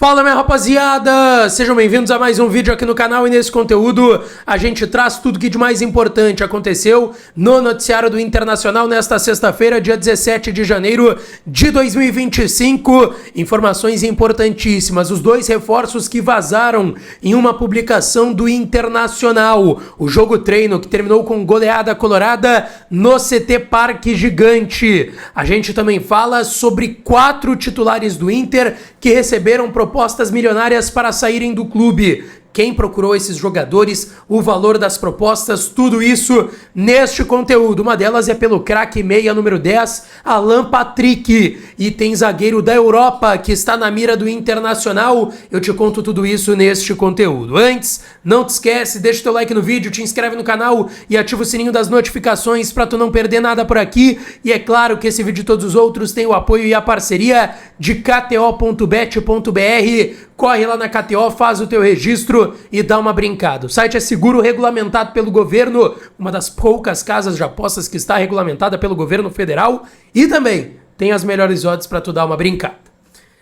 Fala, minha rapaziada! Sejam bem-vindos a mais um vídeo aqui no canal, e nesse conteúdo a gente traz tudo que de mais importante aconteceu no noticiário do Internacional nesta sexta-feira, dia 17 de janeiro de 2025. Informações importantíssimas, os dois reforços que vazaram em uma publicação do Internacional. O jogo treino que terminou com goleada colorada no CT Parque Gigante. A gente também fala sobre 4 titulares do Inter que receberam propostas milionárias para saírem do clube. Quem procurou esses jogadores, o valor das propostas, tudo isso neste conteúdo. Uma delas é pelo craque meia número 10, Alan Patrick. E tem zagueiro da Europa que está na mira do Internacional. Eu te conto tudo isso neste conteúdo. Antes, não te esquece, deixa o teu like no vídeo, te inscreve no canal e ativa o sininho das notificações para tu não perder nada por aqui. E é claro que esse vídeo e todos os outros têm o apoio e a parceria de kto.bet.br. Corre lá na KTO, faz o teu registro e dá uma brincada. O site é seguro, regulamentado pelo governo, uma das poucas casas de apostas que está regulamentada pelo governo federal, e também tem as melhores odds para tu dar uma brincada.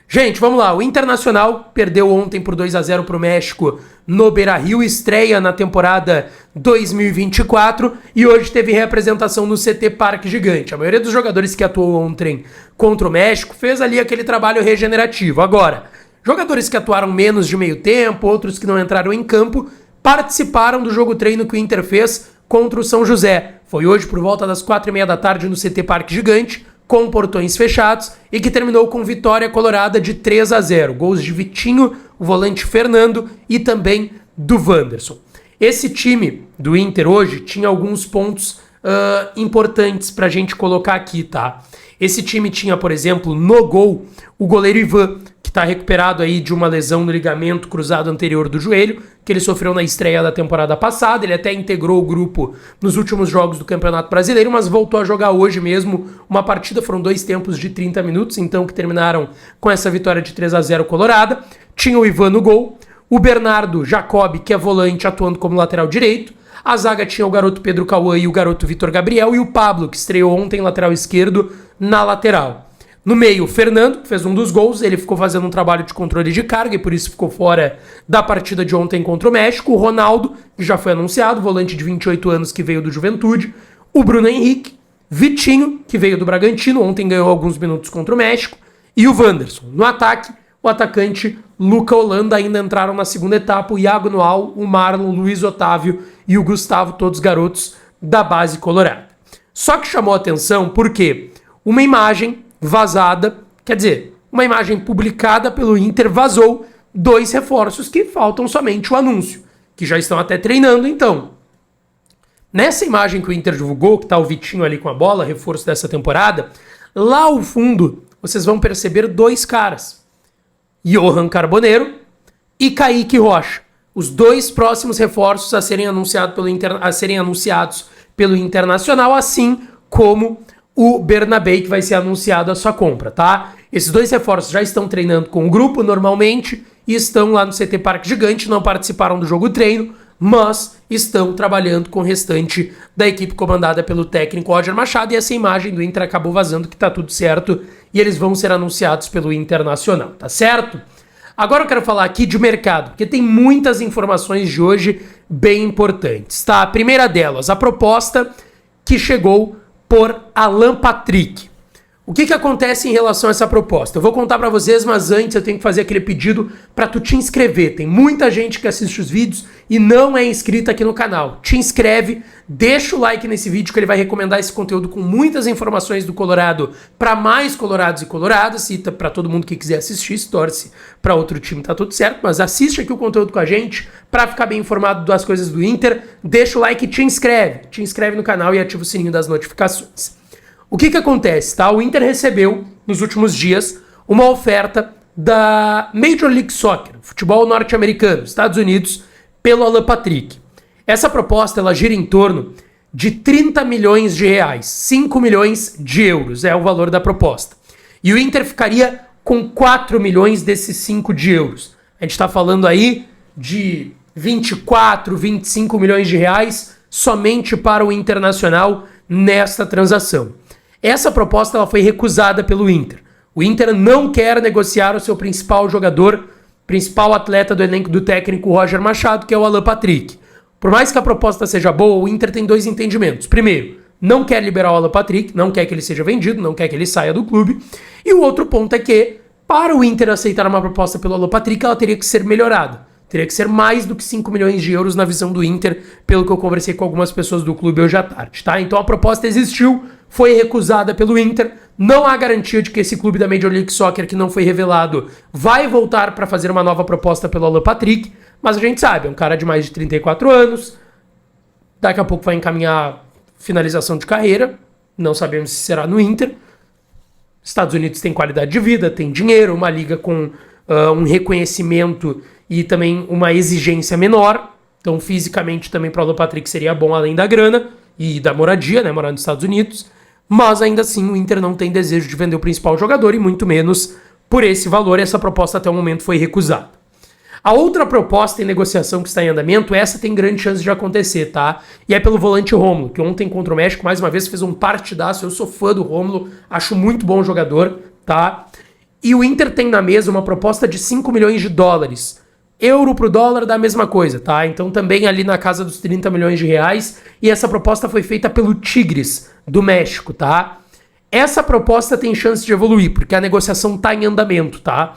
Gente, vamos lá. O Internacional perdeu ontem por 2-0 para o México no Beira-Rio, estreia na temporada 2024, e hoje teve representação no CT Parque Gigante. A maioria dos jogadores que atuou ontem contra o México fez ali aquele trabalho regenerativo. Agora, jogadores que atuaram menos de meio tempo, outros que não entraram em campo, participaram do jogo treino que o Inter fez contra o São José. Foi hoje por volta das 4h30 da tarde no CT Parque Gigante, com portões fechados, e que terminou com vitória colorada de 3-0. Gols de Vitinho, o volante Fernando e também do Wanderson. Esse time do Inter hoje tinha alguns pontos importantes pra gente colocar aqui, tá? Esse time tinha, por exemplo, no gol, o goleiro Ivan, que está recuperado aí de uma lesão no ligamento cruzado anterior do joelho, que ele sofreu na estreia da temporada passada. Ele até integrou o grupo nos últimos jogos do Campeonato Brasileiro, mas voltou a jogar hoje mesmo uma partida. Foram 2 tempos de 30 minutos, então, que terminaram com essa vitória de 3-0 colorada. Tinha o Ivan no gol, o Bernardo Jacob, que é volante, atuando como lateral direito. A zaga tinha o garoto Pedro Cauã e o garoto Vitor Gabriel, e o Pablo, que estreou ontem lateral esquerdo, na lateral. No meio, o Fernando, que fez um dos gols. Ele ficou fazendo um trabalho de controle de carga e por isso ficou fora da partida de ontem contra o México. O Ronaldo, que já foi anunciado, volante de 28 anos que veio do Juventude. O Bruno Henrique, Vitinho, que veio do Bragantino, ontem ganhou alguns minutos contra o México. E o Wanderson. No ataque, o atacante Luca Holanda. Ainda entraram na segunda etapa o Iago Noal, o Marlon, o Luiz Otávio e o Gustavo, todos garotos da base colorada. Só que chamou a atenção porque uma imagem vazada, quer dizer, uma imagem publicada pelo Inter vazou 2 reforços que faltam somente o anúncio, que já estão até treinando então. Nessa imagem que o Inter divulgou, que tá o Vitinho ali com a bola, reforço dessa temporada, lá ao fundo vocês vão perceber 2 caras, Johan Carboneiro e Kaique Rocha, os 2 próximos reforços a serem anunciados pelo Internacional, assim como o Bernabé, que vai ser anunciado a sua compra, tá? Esses 2 reforços já estão treinando com o grupo normalmente e estão lá no CT Parque Gigante, não participaram do jogo treino, mas estão trabalhando com o restante da equipe comandada pelo técnico Roger Machado, e essa imagem do Inter acabou vazando que tá tudo certo e eles vão ser anunciados pelo Internacional, tá certo? Agora eu quero falar aqui de mercado, porque tem muitas informações de hoje bem importantes, tá? A primeira delas, a proposta que chegou por Alan Patrick. O que acontece em relação a essa proposta? Eu vou contar pra vocês, mas antes eu tenho que fazer aquele pedido pra tu te inscrever. Tem muita gente que assiste os vídeos e não é inscrita aqui no canal. Te inscreve, deixa o like nesse vídeo que ele vai recomendar esse conteúdo com muitas informações do Colorado pra mais colorados e coloradas, e pra todo mundo que quiser assistir, se torce pra outro time, tá tudo certo, mas assiste aqui o conteúdo com a gente pra ficar bem informado das coisas do Inter. Deixa o like e te inscreve no canal e ativa o sininho das notificações. O que acontece, tá? O Inter recebeu, nos últimos dias, uma oferta da Major League Soccer, futebol norte-americano, Estados Unidos, pelo Alan Patrick. Essa proposta, ela gira em torno de 30 milhões de reais, 5 milhões de euros é o valor da proposta. E o Inter ficaria com 4 milhões desses 5 de euros. A gente tá falando aí de 24, 25 milhões de reais somente para o Internacional nesta transação. Essa proposta ela foi recusada pelo Inter. O Inter não quer negociar o seu principal jogador principal atleta do elenco do técnico Roger Machado, que é o Alan Patrick. Por mais que a proposta seja boa, o Inter tem dois entendimentos. Primeiro, não quer liberar o Alan Patrick, não quer que ele seja vendido, não quer que ele saia do clube. E o outro ponto é que, para o Inter aceitar uma proposta pelo Alan Patrick, ela teria que ser melhorada. Teria que ser mais do que 5 milhões de euros na visão do Inter, pelo que eu conversei com algumas pessoas do clube hoje à tarde, tá? Então a proposta existiu, foi recusada pelo Inter. Não há garantia de que esse clube da Major League Soccer, que não foi revelado, vai voltar para fazer uma nova proposta pelo Alan Patrick, mas a gente sabe, é um cara de mais de 34 anos, daqui a pouco vai encaminhar finalização de carreira, não sabemos se será no Inter. Estados Unidos tem qualidade de vida, tem dinheiro, uma liga com um reconhecimento e também uma exigência menor. Então, fisicamente, também para o Alan Patrick seria bom, além da grana e da moradia, né? Morar nos Estados Unidos. Mas, ainda assim, o Inter não tem desejo de vender o principal jogador e muito menos por esse valor. Essa proposta, até o momento, foi recusada. A outra proposta em negociação que está em andamento, essa tem grande chance de acontecer, tá? E é pelo volante Rômulo, que ontem contra o México, mais uma vez, fez um partidaço. Eu sou fã do Rômulo, acho muito bom jogador, tá? E o Inter tem na mesa uma proposta de 5 milhões de dólares. Euro pro dólar dá a mesma coisa, tá? Então também ali na casa dos 30 milhões de reais. E essa proposta foi feita pelo Tigres do México, tá? Essa proposta tem chance de evoluir, porque a negociação tá em andamento, tá?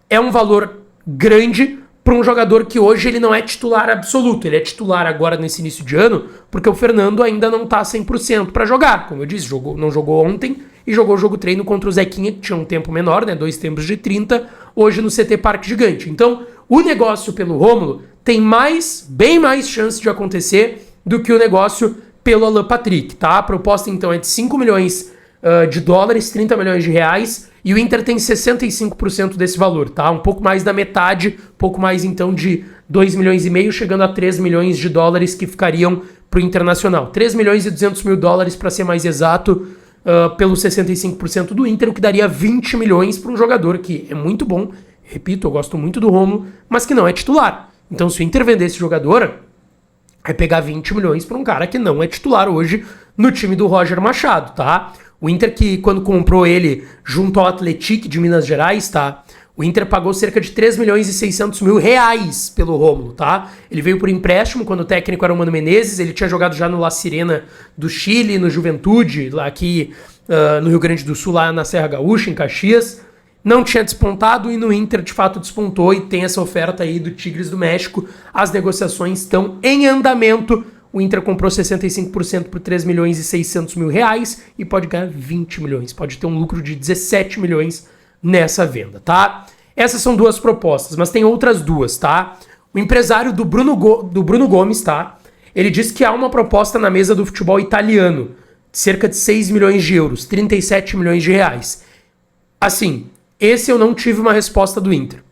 É um valor grande para um jogador que hoje ele não é titular absoluto. Ele é titular agora nesse início de ano, porque o Fernando ainda não tá 100% para jogar. Como eu disse, não jogou ontem e jogou o jogo treino contra o Zequinha, que tinha um tempo menor, né? 2 tempos de 30, hoje no CT Parque Gigante. Então, o negócio pelo Rômulo tem bem mais chance de acontecer do que o negócio pelo Alan Patrick, tá? A proposta, então, é de 5 milhões de dólares, 30 milhões de reais, e o Inter tem 65% desse valor, tá? Um pouco mais da metade, pouco mais, então, de 2 milhões e meio, chegando a 3 milhões de dólares que ficariam pro Internacional. 3 milhões e 200 mil dólares, para ser mais exato, pelo 65% do Inter, o que daria 20 milhões para um jogador que é muito bom, repito, eu gosto muito do Rômulo, mas que não é titular. Então, se o Inter vender esse jogador, vai pegar 20 milhões para um cara que não é titular hoje no time do Roger Machado, tá? O Inter que, quando comprou ele junto ao Atlético de Minas Gerais, tá? O Inter pagou cerca de 3 milhões e 600 mil reais pelo Rômulo, tá? Ele veio por empréstimo quando o técnico era o Mano Menezes, ele tinha jogado já no La Sirena do Chile, no Juventude, lá aqui no Rio Grande do Sul, lá na Serra Gaúcha, em Caxias. Não tinha despontado e no Inter de fato despontou e tem essa oferta aí do Tigres do México. As negociações estão em andamento. O Inter comprou 65% por 3 milhões e 600 mil reais e pode ganhar 20 milhões. Pode ter um lucro de 17 milhões nessa venda, tá? Essas são duas propostas, mas tem outras duas, tá? O empresário do Bruno Gomes, tá? Ele diz que há uma proposta na mesa do futebol italiano, cerca de 6 milhões de euros, 37 milhões de reais. Assim, esse eu não tive uma resposta do Inter.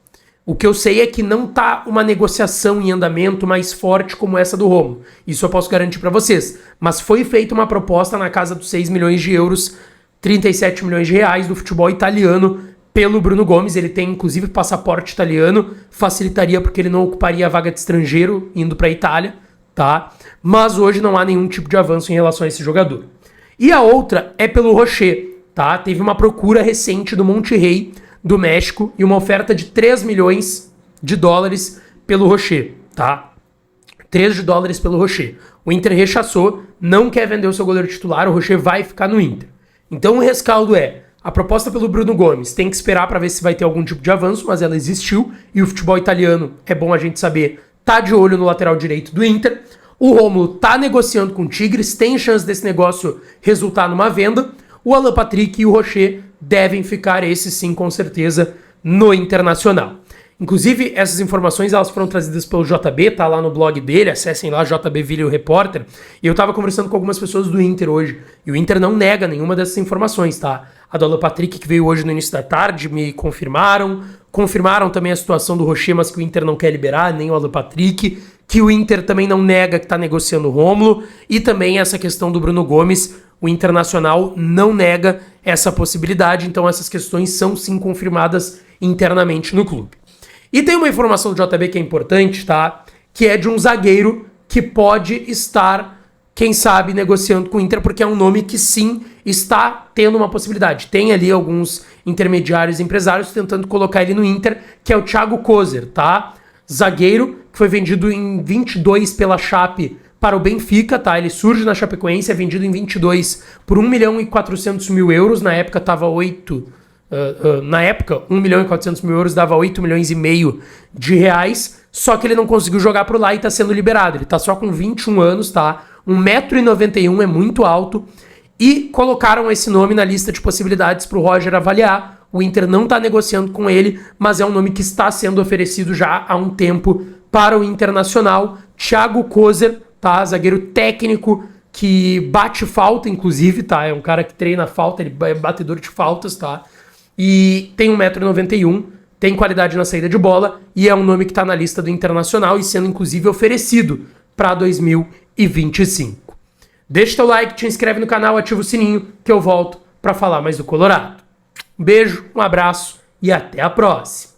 O que eu sei é que não tá uma negociação em andamento mais forte como essa do Rômulo. Isso eu posso garantir para vocês. Mas foi feita uma proposta na casa dos 6 milhões de euros, 37 milhões de reais do futebol italiano pelo Bruno Gomes. Ele tem inclusive passaporte italiano, facilitaria porque ele não ocuparia a vaga de estrangeiro indo para a Itália, tá? Mas hoje não há nenhum tipo de avanço em relação a esse jogador. E a outra é pelo Rocher, tá? Teve uma procura recente do Monterrey do México e uma oferta de 3 milhões de dólares pelo Rocher, tá? 3 de dólares pelo Rocher. O Inter rechaçou, não quer vender o seu goleiro titular, o Rocher vai ficar no Inter. Então o rescaldo é, a proposta pelo Bruno Gomes tem que esperar para ver se vai ter algum tipo de avanço, mas ela existiu e o futebol italiano, é bom a gente saber, tá de olho no lateral direito do Inter. O Rômulo tá negociando com o Tigres, tem chance desse negócio resultar numa venda. O Alan Patrick e o Rocher devem ficar, esses sim, com certeza, no Internacional. Inclusive, essas informações elas foram trazidas pelo JB, tá lá no blog dele, acessem lá, JB Video Repórter. E eu tava conversando com algumas pessoas do Inter hoje, e o Inter não nega nenhuma dessas informações, tá? A do Alan Patrick, que veio hoje no início da tarde, me confirmaram também a situação do Rocher, mas que o Inter não quer liberar, nem o Alan Patrick, que o Inter também não nega que tá negociando o Rômulo, e também essa questão do Bruno Gomes, o Internacional não nega essa possibilidade, então essas questões são sim confirmadas internamente no clube. E tem uma informação do JB que é importante, tá? Que é de um zagueiro que pode estar, quem sabe, negociando com o Inter, porque é um nome que sim está tendo uma possibilidade. Tem ali alguns intermediários empresários tentando colocar ele no Inter, que é o Thiago Kozer, tá? Zagueiro, que foi vendido em 22 pela Chape para o Benfica, tá? Ele surge na Chapecoense, é vendido em 22 por 1 milhão e 400 mil euros, na época tava 8... na época, 1 milhão e 400 mil euros dava 8 milhões e meio de reais, só que ele não conseguiu jogar por lá e tá sendo liberado. Ele tá só com 21 anos, tá? 1,91 m é muito alto. E colocaram esse nome na lista de possibilidades pro Roger avaliar. O Inter não tá negociando com ele, mas é um nome que está sendo oferecido já há um tempo para o Internacional. Thiago Kozer, tá? Zagueiro técnico que bate falta, inclusive, tá? É um cara que treina falta, ele é batedor de faltas, tá? E tem 1,91 m, tem qualidade na saída de bola e é um nome que está na lista do Internacional e sendo inclusive oferecido para 2025. Deixa teu like, te inscreve no canal, ativa o sininho que eu volto para falar mais do Colorado. Um beijo, um abraço e até a próxima.